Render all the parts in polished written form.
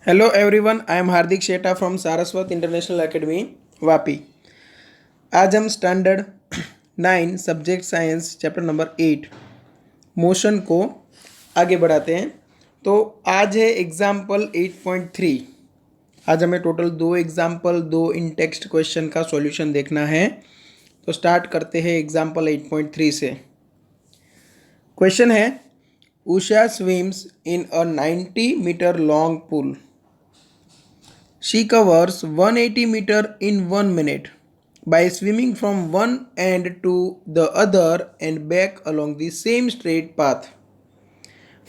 Hello everyone, I am Hardik Sheta from Saraswat international academy Vapi. आज हम standard 9 subject science chapter number 8 motion को आगे बढ़ाते हैं। तो आज है एग्जाम्पल 8.3। आज हमें टोटल 2 इन टेक्स्ट क्वेश्चन का सॉल्यूशन देखना है। तो स्टार्ट करते हैं एग्जाम्पल 8.3 से। क्वेश्चन है, Usha swims in a 90 metre long pool. She covers 180 meter in 1 minute by swimming from one end to the other and back along the same straight path.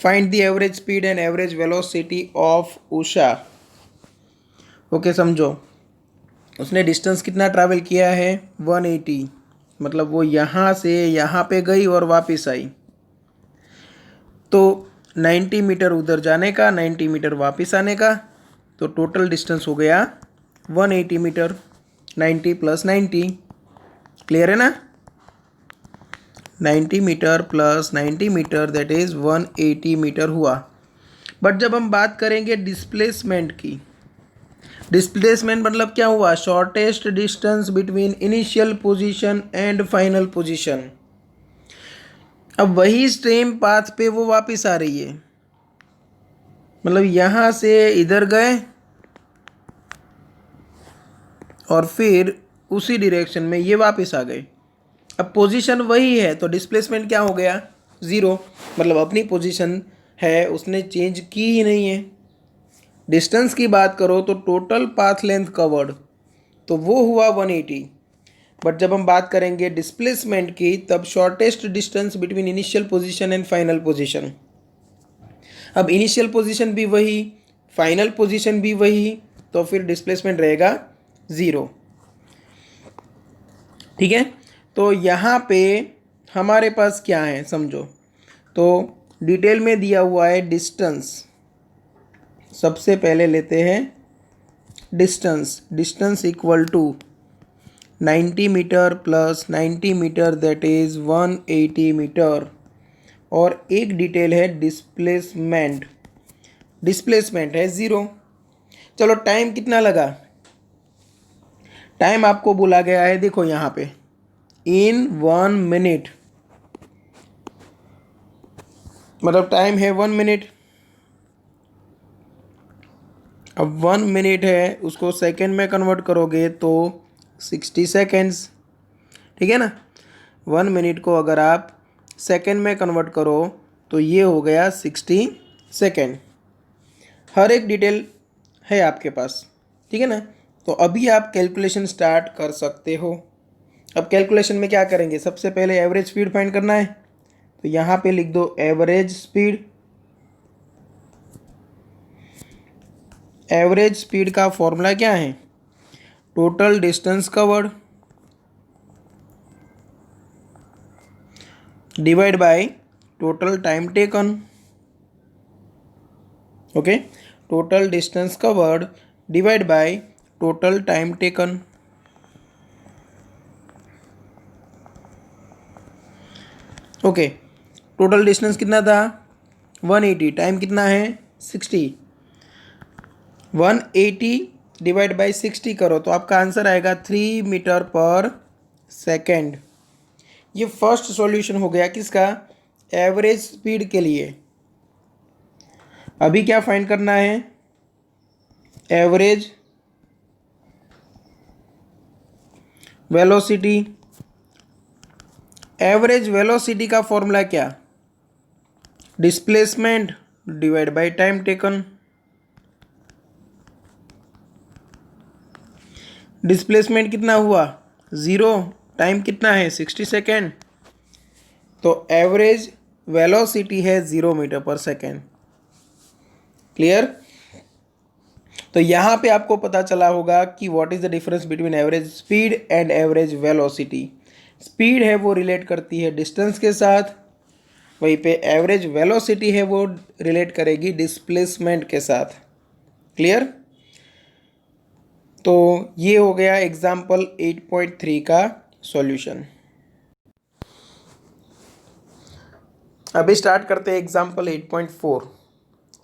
Find the average speed and average velocity of Usha. Okay समझो, उसने distance कितना travel किया है 180, मतलब वो यहाँ से यहाँ पे गई और वापस आई। तो 90 मीटर उधर जाने का, 90 मीटर वापस आने का, तो टोटल डिस्टेंस हो गया 180 मीटर। 90 प्लस 90, क्लियर है ना। 90 metre plus 90 metre that is 180 metre हुआ। बट जब हम बात करेंगे डिस्प्लेसमेंट की, डिस्प्लेसमेंट मतलब क्या हुआ, shortest distance between initial position and final position. अब वही सेम पाथ पे वो वापस आ रही है, मतलब यहाँ से इधर गए और फिर उसी डायरेक्शन में ये वापस आ गए। अब पोजीशन वही है तो डिस्प्लेसमेंट क्या हो गया, ज़ीरो, मतलब अपनी पोजीशन है, उसने चेंज की ही नहीं है। डिस्टेंस की बात करो तो टोटल पाथ लेंथ कवर्ड तो वो हुआ 180। बट जब हम बात करेंगे डिस्प्लेसमेंट की, तब shortest distance between initial position and final position. अब इनिशियल पोजीशन भी वही, फाइनल पोजीशन भी वही, तो फिर डिस्प्लेसमेंट रहेगा ज़ीरो। ठीक है, तो यहाँ पे हमारे पास क्या है समझो। तो डिटेल में दिया हुआ है डिस्टेंस। सबसे पहले लेते हैं distance. Distance equal to 90 metre plus 90 metre that is 180 metre. और एक डिटेल है डिस्प्लेसमेंट। डिस्प्लेसमेंट है ज़ीरो। चलो टाइम कितना लगा, टाइम आपको बोला गया है, देखो यहाँ पे इन 1 मिनट, मतलब टाइम है 1 मिनट। अब 1 मिनट है, उसको सेकेंड में कन्वर्ट करोगे तो 60 सेकेंड्स। ठीक है ना। 1 मिनट को अगर आप सेकेंड में कन्वर्ट करो तो ये हो गया 60 सेकेंड। हर एक डिटेल है आपके पास, ठीक है ना। तो अभी आप कैलकुलेशन स्टार्ट कर सकते हो। अब कैलकुलेशन में क्या करेंगे, सबसे पहले एवरेज स्पीड फाइंड करना है। तो यहाँ पे लिख दो एवरेज स्पीड। एवरेज स्पीड का फॉर्मूला क्या है, total distance covered divide by total time taken. Okay, total distance covered divide by total time taken. Okay, total distance कितना था 180, टाइम कितना है 60। 180 डिवाइड बाई 60 करो तो आपका आंसर आएगा 3 मीटर पर सेकेंड। ये फर्स्ट सॉल्यूशन हो गया किसका, एवरेज स्पीड के लिए। अभी क्या फाइंड करना है, एवरेज वेलोसिटी। एवरेज वेलोसिटी का फॉर्मूला क्या, displacement divide by time taken. Displacement कितना हुआ ज़ीरो, टाइम कितना है 60 सेकेंड, तो एवरेज वेलोसिटी है 0 मीटर पर सेकेंड। क्लियर। तो यहाँ पे आपको पता चला होगा कि what is the difference between average speed and average velocity. Speed है वो रिलेट करती है डिस्टेंस के साथ, वहीं पे एवरेज वेलोसिटी है वो रिलेट करेगी डिस्प्लेसमेंट के साथ। क्लियर। तो ये हो गया एग्जाम्पल 8.3 का सॉल्यूशन। अभी स्टार्ट करते हैं example 8.4।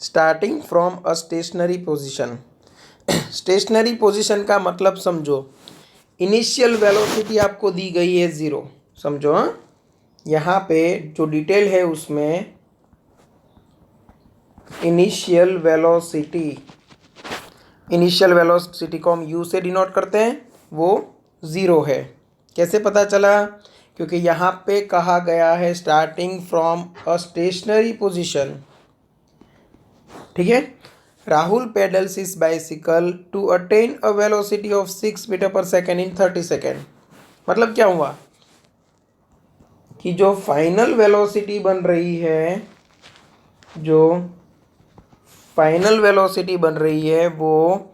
Starting from a stationary position. Stationary position का मतलब समझो, इनिशियल वेलोसिटी आपको दी गई है 0, समझो। हाँ, यहाँ पे जो डिटेल है उसमें इनिशियल वेलोसिटी को हम यू से डिनोट करते हैं, वो 0 है। कैसे पता चला? क्योंकि यहाँ पे कहा गया है starting from a stationary position. ठीक है। Rahul pedals his bicycle to attain a velocity of 6 metre per second in 30 second. मतलब क्या हुआ कि जो फाइनल वेलोसिटी बन रही है, वो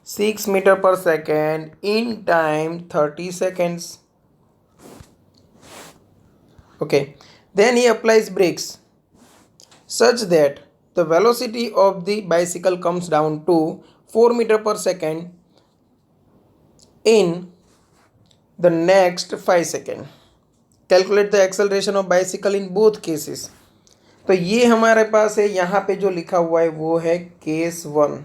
6 metre per second in time 30 seconds. Okay, then he applies brakes such that the velocity of the bicycle comes down to 4 meter per second in the next 5 seconds. Calculate the acceleration of bicycle in both cases. तो ये हमारे पास है, यहाँ पे जो लिखा हुआ है वो है केस 1।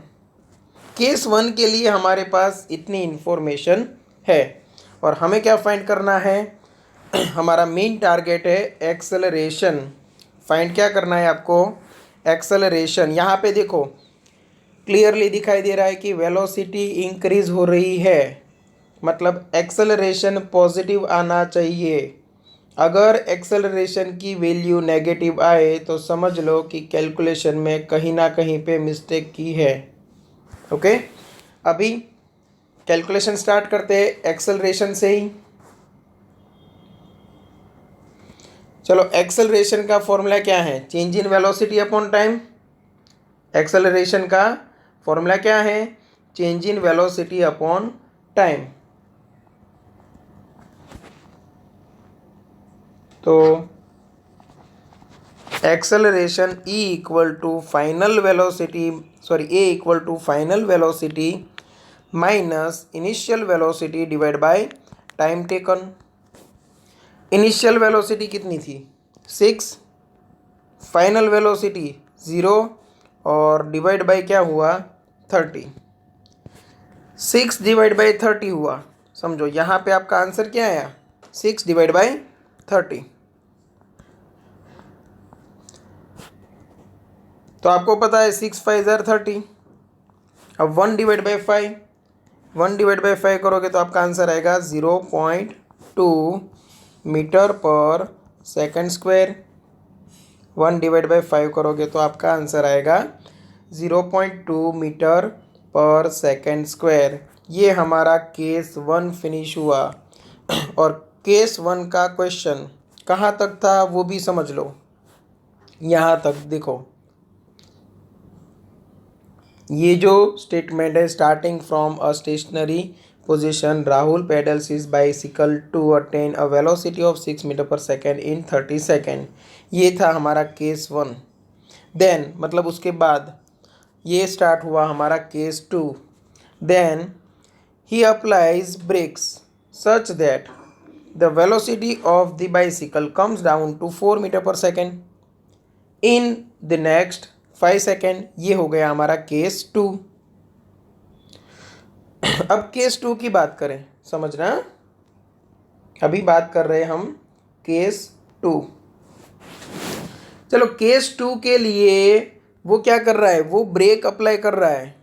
केस 1 के लिए हमारे पास इतनी इंफॉर्मेशन है और हमें क्या फाइंड करना है? हमारा मेन टारगेट है एक्सेलरेशन। फाइंड क्या करना है आपको? एक्सेलरेशन। यहाँ पे देखो क्लियरली दिखाई दे रहा है कि वेलोसिटी इंक्रीज हो रही है, मतलब एक्सेलरेशन पॉजिटिव आना चाहिए। अगर एक्सेलरेशन की वैल्यू नेगेटिव आए तो समझ लो कि कैलकुलेशन में कहीं ना कहीं पे मिस्टेक की है। ओके, अभी कैलकुलेशन स्टार्ट करते हैं एक्सेलरेशन से ही। चलो, एक्सेलरेशन का फॉर्मूला क्या है? Change in velocity upon time. Acceleration का फॉर्मूला क्या है? Change in velocity upon time. तो acceleration E equal to final velocity, A equal to final velocity minus initial velocity divide by time taken. Initial velocity कितनी थी? 6, final velocity 0 और divide by क्या हुआ? 30। 6 divide by 30 हुआ। समझो यहाँ पे आपका आंसर क्या आया? 6 डिवाइड बाय 30। तो आपको पता है 6 5 ज़ार 30। अब 1 डिवाइड बाय 5 करोगे तो आपका आंसर आएगा 0.2 मीटर पर सेकंड स्क्वायर। 1 डिवाइड बाय 5 करोगे तो आपका आंसर आएगा 0.2 मीटर पर सेकंड स्क्वायर। ये हमारा केस 1 फिनिश हुआ। और केस 1 का क्वेश्चन कहाँ तक था वो भी समझ लो। यहाँ तक देखो, ये जो स्टेटमेंट है, starting from a stationary position Rahul pedals his bicycle to attain a velocity of 6 metre per second in 30 second, ये था हमारा केस 1। देन मतलब उसके बाद ये स्टार्ट हुआ हमारा case 2। Then he applies brakes such that the velocity of the bicycle comes down to 4 metre per second in the next 5 second. ये हो गया हमारा केस 2। अब केस 2 की बात करें, समझना। अभी बात कर रहे हैं हम केस 2। चलो, केस 2 के लिए वो क्या कर रहा है? वो ब्रेक अप्लाई कर रहा है।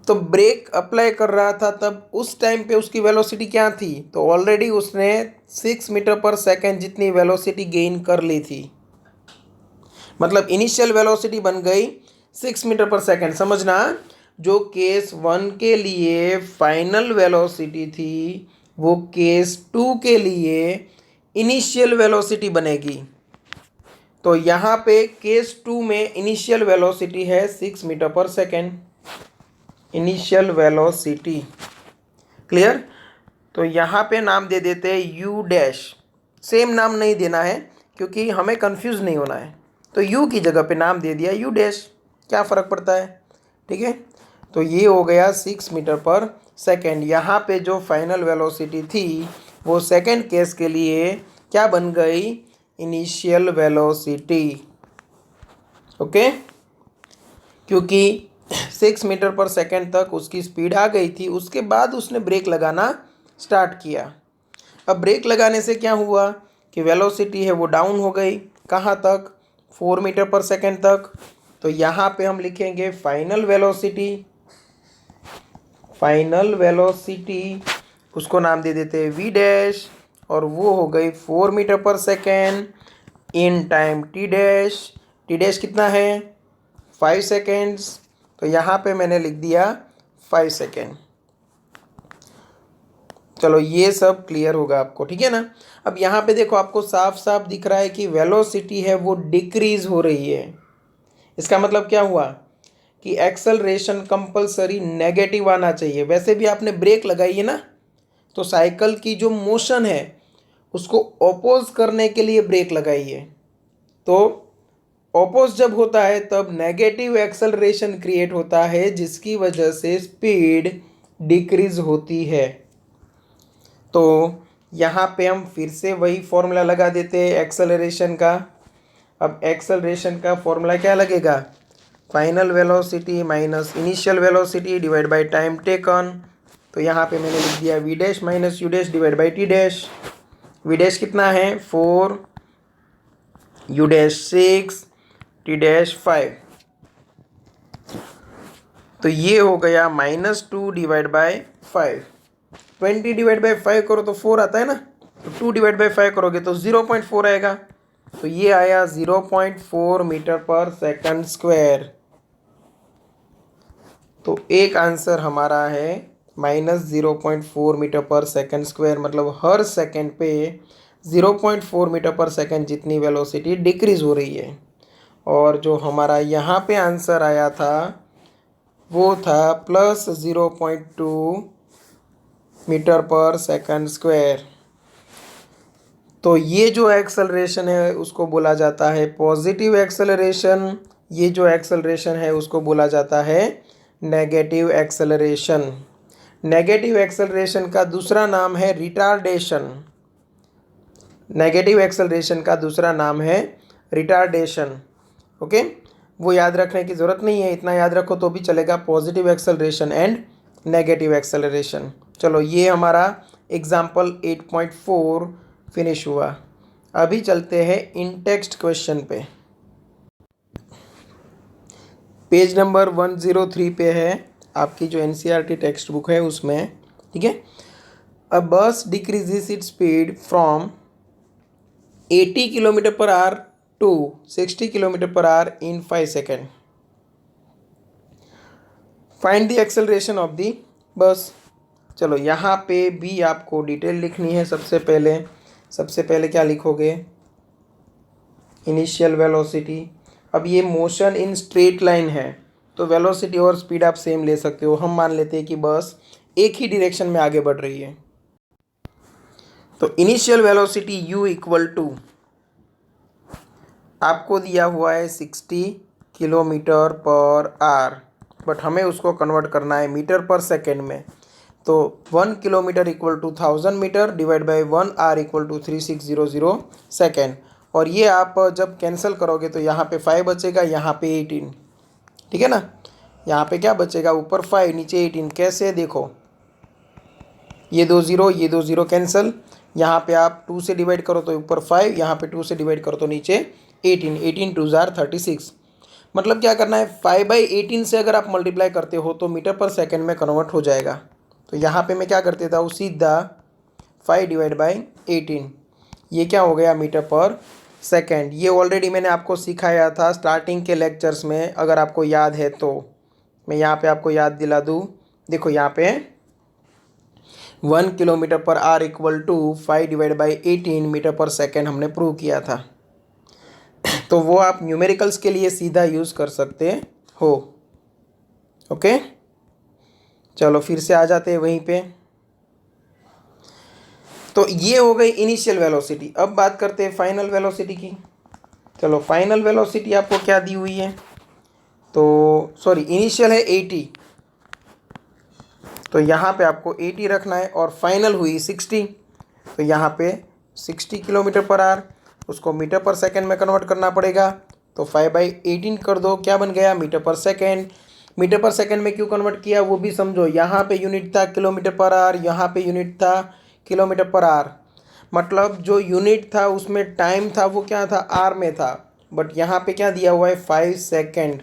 तो ब्रेक अप्लाई कर रहा था तब उस टाइम पे उसकी वेलोसिटी क्या थी? तो ऑलरेडी उसने 6 मीटर पर सेकेंड जितनी वेलोसिटी गेन कर ली थी। मतलब इनिशियल वेलोसिटी बन गई 6 मीटर पर सेकेंड। समझना, जो केस 1 के लिए फाइनल वेलोसिटी थी वो केस 2 के लिए इनिशियल वेलोसिटी बनेगी। तो यहाँ पे केस 2 में इनिशियल वेलोसिटी है 6 metre per second. Initial velocity clear? तो यहाँ पे नाम दे देते हैं यू डैश। सेम नाम नहीं देना है क्योंकि हमें कंफ्यूज नहीं होना है। तो यू की जगह पे नाम दे दिया यू डैश, क्या फ़र्क पड़ता है? ठीक है। तो ये हो गया 6 मीटर पर सेकेंड। यहाँ पे जो फाइनल वेलोसिटी थी वो सेकेंड केस के लिए क्या बन गई? Initial velocity. ओके। क्योंकि 6 मीटर पर सेकेंड तक उसकी स्पीड आ गई थी। उसके बाद उसने ब्रेक लगाना स्टार्ट किया। अब ब्रेक लगाने से क्या हुआ कि वेलोसिटी है वो डाउन हो गई। कहाँ तक? 4 मीटर पर सेकेंड तक। तो यहाँ पे हम लिखेंगे फाइनल वेलोसिटी। फाइनल वेलोसिटी उसको नाम दे देते हैं वी डैश, और वो हो गई 4 metre per second in time T dash. T dash कितना है? 5 सेकेंड्स। तो यहाँ पे मैंने लिख दिया 5 सेकेंड। चलो ये सब क्लियर होगा आपको, ठीक है ना। अब यहाँ पे देखो आपको साफ साफ दिख रहा है कि वेलोसिटी है वो डिक्रीज हो रही है। इसका मतलब क्या हुआ कि एक्सेलरेशन कंपलसरी नेगेटिव आना चाहिए। वैसे भी आपने ब्रेक लगाई है ना, तो साइकिल की जो मोशन है उसको अपोज करने के लिए ब्रेक लगाई है। तो अपोज जब होता है तब नेगेटिव एक्सेलरेशन क्रिएट होता है, जिसकी वजह से स्पीड डिक्रीज होती है। तो यहाँ पे हम फिर से वही फॉर्मूला लगा देते हैं एक्सेलरेशन का। अब एक्सेलरेशन का फॉर्मूला क्या लगेगा? Final velocity minus initial velocity divide by time taken. तो यहाँ पे मैंने लिख दिया V dash minus U dash divide by T dash. V dash कितना है? 4, यू डैश 6, टी डैश 5। तो ये हो गया -2 डिवाइड बाय 5। 20 डिवाइड बाई 5 करो तो 4 आता है ना, तो 2 डिवाइड बाई 5 करोगे तो 0.4 आएगा। तो ये आया 0.4 मीटर पर सेकंड स्क्वायर। तो एक आंसर हमारा है -0.4 मीटर पर सेकंड स्क्वायर, मतलब हर सेकंड पे 0.4 मीटर पर सेकंड जितनी वेलोसिटी डिक्रीज हो रही है। और जो हमारा यहाँ पे आंसर आया था वो था +0.2 मीटर पर सेकंड स्क्वायर। तो ये जो एक्सेलरेशन है उसको बोला जाता है पॉजिटिव एक्सेलरेशन। ये जो एक्सेलरेशन है उसको बोला जाता है नेगेटिव एक्सेलरेशन। नेगेटिव एक्सेलरेशन का दूसरा नाम है रिटार्डेशन। नेगेटिव एक्सेलरेशन का दूसरा नाम है रिटार्डेशन। ओके, वो याद रखने की ज़रूरत नहीं है, इतना याद रखो तो भी चलेगा, positive acceleration and negative acceleration. चलो ये हमारा एग्जाम्पल 8.4 फिनिश हुआ। अभी चलते हैं इन टेक्स्ट क्वेश्चन पे। पेज नंबर 103 पे है आपकी जो एनसीईआरटी टेक्स्ट बुक है उसमें, ठीक है। A bus decreases its speed from 80 kilometre per hour to 60 kilometre per hour in 5 second. Find the acceleration of the bus. चलो यहाँ पे भी आपको डिटेल लिखनी है। सबसे पहले क्या लिखोगे? Initial velocity. अब ये मोशन इन स्ट्रेट लाइन है तो वेलोसिटी और स्पीड आप सेम ले सकते हो। हम मान लेते हैं कि बस एक ही डायरेक्शन में आगे बढ़ रही है। तो initial velocity u equal to आपको दिया हुआ है 60 किलोमीटर पर आवर, बट हमें उसको कन्वर्ट करना है मीटर पर सेकेंड में। तो 1 kilometre equal to 1000 metre divide by 1 hour equal to 3600 second. और ये आप जब कैंसिल करोगे तो यहाँ पे 5 बचेगा, यहाँ पे 18, ठीक है ना। यहाँ पे क्या बचेगा? ऊपर 5 नीचे 18। कैसे? देखो, ये 2 0 ये 2 0 कैंसिल। यहाँ पे आप 2 से डिवाइड करो तो ऊपर 5, यहाँ पे 2 से डिवाइड करो तो नीचे 18। 18 2 जार 36। मतलब क्या करना है? 5/18 से अगर आप मल्टीप्लाई करते हो तो मीटर पर सेकेंड में कन्वर्ट हो जाएगा। तो यहाँ पे मैं क्या कर देता हूँ? सीधा 5 डिवाइड बाई 18। ये क्या हो गया? Metre per second. ये ऑलरेडी मैंने आपको सिखाया था स्टार्टिंग के लेक्चर्स में, अगर आपको याद है तो मैं यहाँ पे आपको याद दिला दूँ। देखो यहाँ पे 1 kilometre per hour equal to 5 divide by 18 metre per second हमने प्रूव किया था। तो वो आप न्यूमेरिकल्स के लिए सीधा यूज़ कर सकते हो। ओके, चलो फिर से आ जाते हैं वहीं पे। तो ये हो गई इनिशियल वेलोसिटी। अब बात करते हैं फाइनल वेलोसिटी की। चलो फाइनल वेलोसिटी आपको क्या दी हुई है? तो सॉरी, इनिशियल है 80, तो यहाँ पे आपको 80 रखना है, और फाइनल हुई 60, तो यहाँ पे 60 किलोमीटर पर आवर। उसको मीटर पर सेकेंड में कन्वर्ट करना पड़ेगा। तो 5/18 कर दो, क्या बन गया? Metre per second. Metre per second में क्यों कन्वर्ट किया वो भी समझो। यहाँ पे यूनिट था किलोमीटर पर आवर, यहाँ पे यूनिट था किलोमीटर पर आवर। मतलब जो यूनिट था उसमें टाइम था वो क्या था? आर में था। बट यहाँ पे क्या दिया हुआ है? 5 सेकेंड।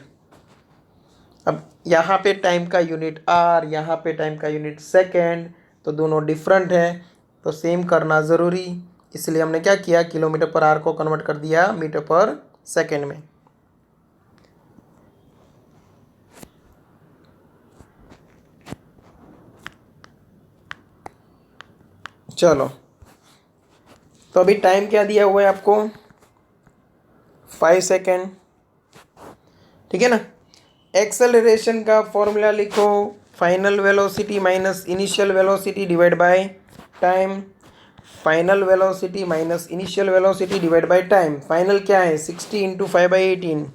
अब यहाँ पे टाइम का यूनिट आर, यहाँ पे टाइम का यूनिट सेकेंड, तो दोनों डिफरेंट है, तो सेम करना ज़रूरी। इसलिए हमने क्या किया? किलोमीटर पर आवर को कन्वर्ट कर दिया मीटर पर सेकेंड में। चलो, तो अभी टाइम क्या दिया हुआ है आपको? 5 सेकेंड, ठीक है ना। एक्सेलरेशन का फॉर्मूला लिखो, final velocity minus initial velocity divide by time. Final velocity minus initial velocity divide by time. Final क्या है? 60 इंटू 5/18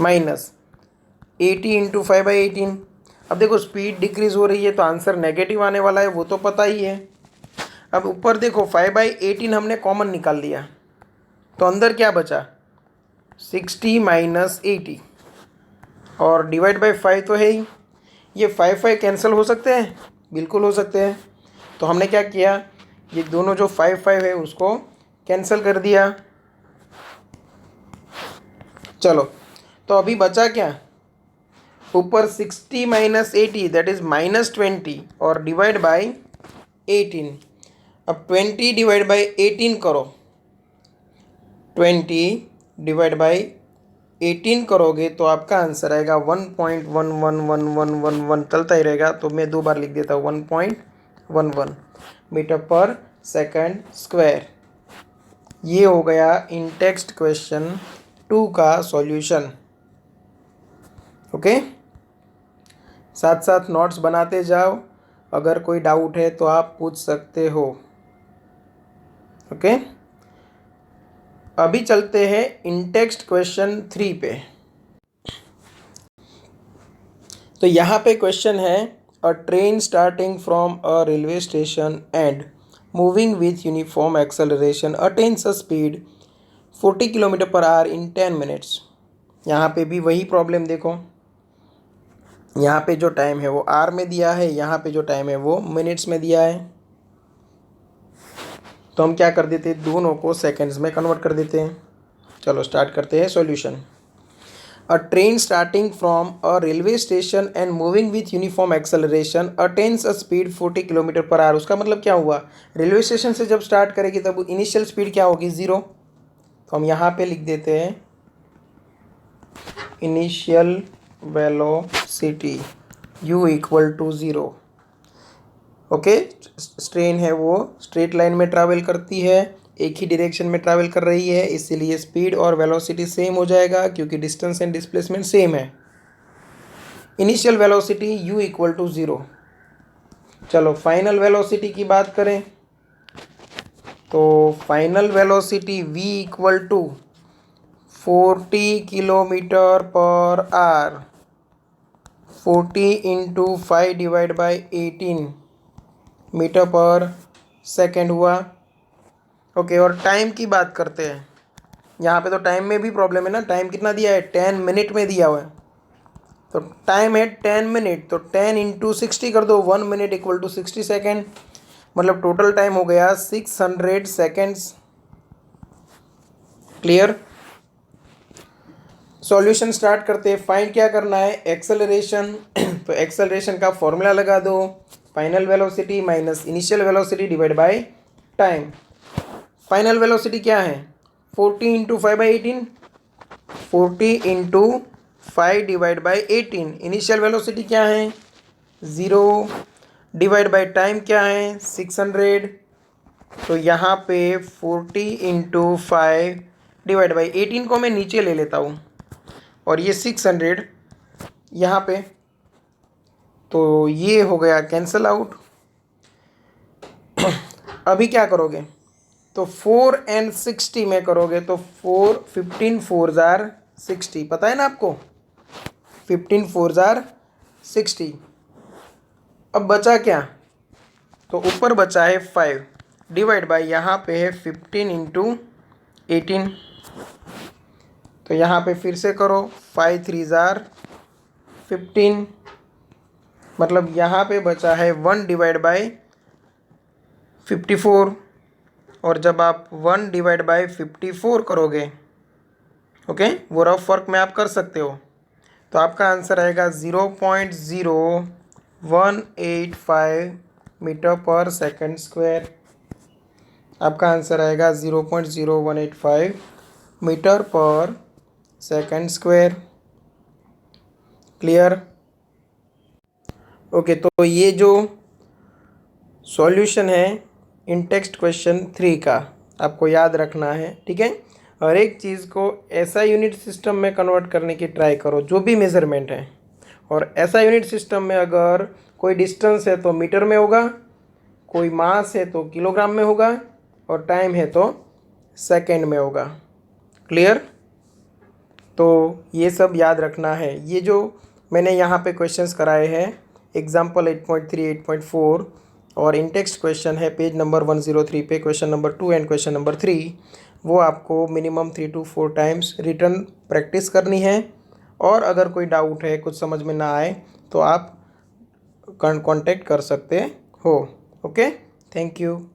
माइनस 80 इंटू 5/18। अब देखो स्पीड डिक्रीज हो रही है तो आंसर नेगेटिव आने वाला है, वो तो पता ही है। अब ऊपर देखो 5/18 हमने कॉमन निकाल लिया, तो अंदर क्या बचा? 60 माइनस 80 और डिवाइड बाय 5 तो है ही। ये 5 कैंसिल हो सकते हैं? बिल्कुल हो सकते हैं। तो हमने क्या किया? ये दोनों जो 5 है उसको कैंसिल कर दिया। चलो, तो अभी बचा क्या? ऊपर 60 माइनस 80 दैट इज -20 और डिवाइड बाय 18। अब 20 डिवाइड बाय 18 करो, 20 डिवाइड बाय 18 करोगे तो आपका आंसर आएगा 1.111111 चलता ही रहेगा, तो मैं 2 बार लिख देता हूँ 1.11 मीटर पर सेकंड स्क्वायर। ये हो गया इन टेक्स्ट क्वेश्चन 2 का सॉल्यूशन। ओके, साथ साथ नोट्स बनाते जाओ, अगर कोई डाउट है तो आप पूछ सकते हो। ओके, अभी चलते हैं इन टेक्स्ट क्वेश्चन 3 पे। तो यहाँ पे क्वेश्चन है, अ train starting from a railway station and moving with uniform acceleration attains a speed 40 kilometre per hour in 10 minutes. यहाँ पे भी वही प्रॉब्लम देखो, यहाँ पे जो टाइम है वो आर में दिया है, यहाँ पे जो टाइम है वो मिनट्स में दिया है। तो हम क्या कर देते हैं? दोनों को सेकंड्स में कन्वर्ट कर देते हैं। चलो स्टार्ट करते हैं solution. A train starting from a railway station and moving with uniform acceleration attains a speed 40 kilometre per our. उसका मतलब क्या हुआ? रेलवे स्टेशन से जब स्टार्ट करेगी तब इनिशियल स्पीड क्या होगी? 0। तो हम यहाँ पे लिख देते हैं initial velocity u equal to 0। Okay, train है वो स्ट्रेट लाइन में ट्रैवल करती है, एक ही डायरेक्शन में ट्रैवल कर रही है, इसीलिए स्पीड और वेलोसिटी सेम हो जाएगा क्योंकि डिस्टेंस एंड डिस्प्लेसमेंट सेम है। Initial velocity u equal to 0। चलो फाइनल वेलोसिटी की बात करें तो final velocity v equal to 40 kilometre per hour, 40 into 5 divide by 18 metre per second हुआ। ओके, और टाइम की बात करते हैं। यहाँ पे तो टाइम में भी प्रॉब्लम है ना, टाइम कितना दिया है? 10 मिनट में दिया हुआ है। तो टाइम है 10 मिनट, तो 10 इंटू 60 कर दो, 1 मिनट इक्वल टू 60 सेकेंड, मतलब टोटल टाइम हो गया 600 सेकेंड्स। क्लियर? सॉल्यूशन स्टार्ट करते हैं। फाइंड क्या करना है? एक्सेलरेशन। तो एक्सेलरेशन का फॉर्मूला लगा दो, final velocity minus initial velocity divide by time. Final velocity क्या है? 40 into 5/18, 40 into 5 divide by 18। Initial velocity क्या है? 0 डिवाइड बाई टाइम क्या है? 600। तो यहाँ पे 40 इंटू 5 डिवाइड बाई 18 को मैं नीचे ले लेता हूँ और ये 600 यहाँ पे, तो ये हो गया कैंसल आउट। अभी क्या करोगे? तो 4 and 60 में करोगे तो 15 4 जार 60, पता है ना आपको? 15 4 जार 60। अब बचा क्या? तो ऊपर बचा है 5 डिवाइड बाई यहाँ पे है 15 इंटू 18। तो यहाँ पे फिर से करो, 5 3 जार 15, मतलब यहाँ पे बचा है 1 डिवाइड बाई 54। और जब आप 1 डिवाइड बाई 54 करोगे, ओके, वो रफ वर्क में आप कर सकते हो, तो आपका आंसर आएगा 0.0185 मीटर पर सेकंड स्क्वायर। आपका आंसर आएगा 0.0185 मीटर पर सेकंड स्क्वायर। क्लियर? ओके, तो ये जो सॉल्यूशन है इन टेक्स्ट क्वेश्चन 3 का, आपको याद रखना है, ठीक है। हर एक चीज़ को ऐसा यूनिट सिस्टम में कन्वर्ट करने की ट्राई करो जो भी मेज़रमेंट है, और ऐसा यूनिट सिस्टम में अगर कोई डिस्टेंस है तो मीटर में होगा, कोई मास है तो किलोग्राम में होगा, और टाइम है तो सेकंड में होगा। क्लियर? तो ये सब याद रखना है। ये जो मैंने यहाँ पे क्वेश्चंस कराए हैं, एग्जाम्पल 8.3 8.4 और इन टेक्स्ट क्वेश्चन है पेज नंबर 103 पे, question number 2 and question number 3, वो आपको minimum 3 to 4 times return practice करनी है। और अगर कोई डाउट है, कुछ समझ में ना आए, तो आप कांटेक्ट कर सकते हो। Okay, thank you.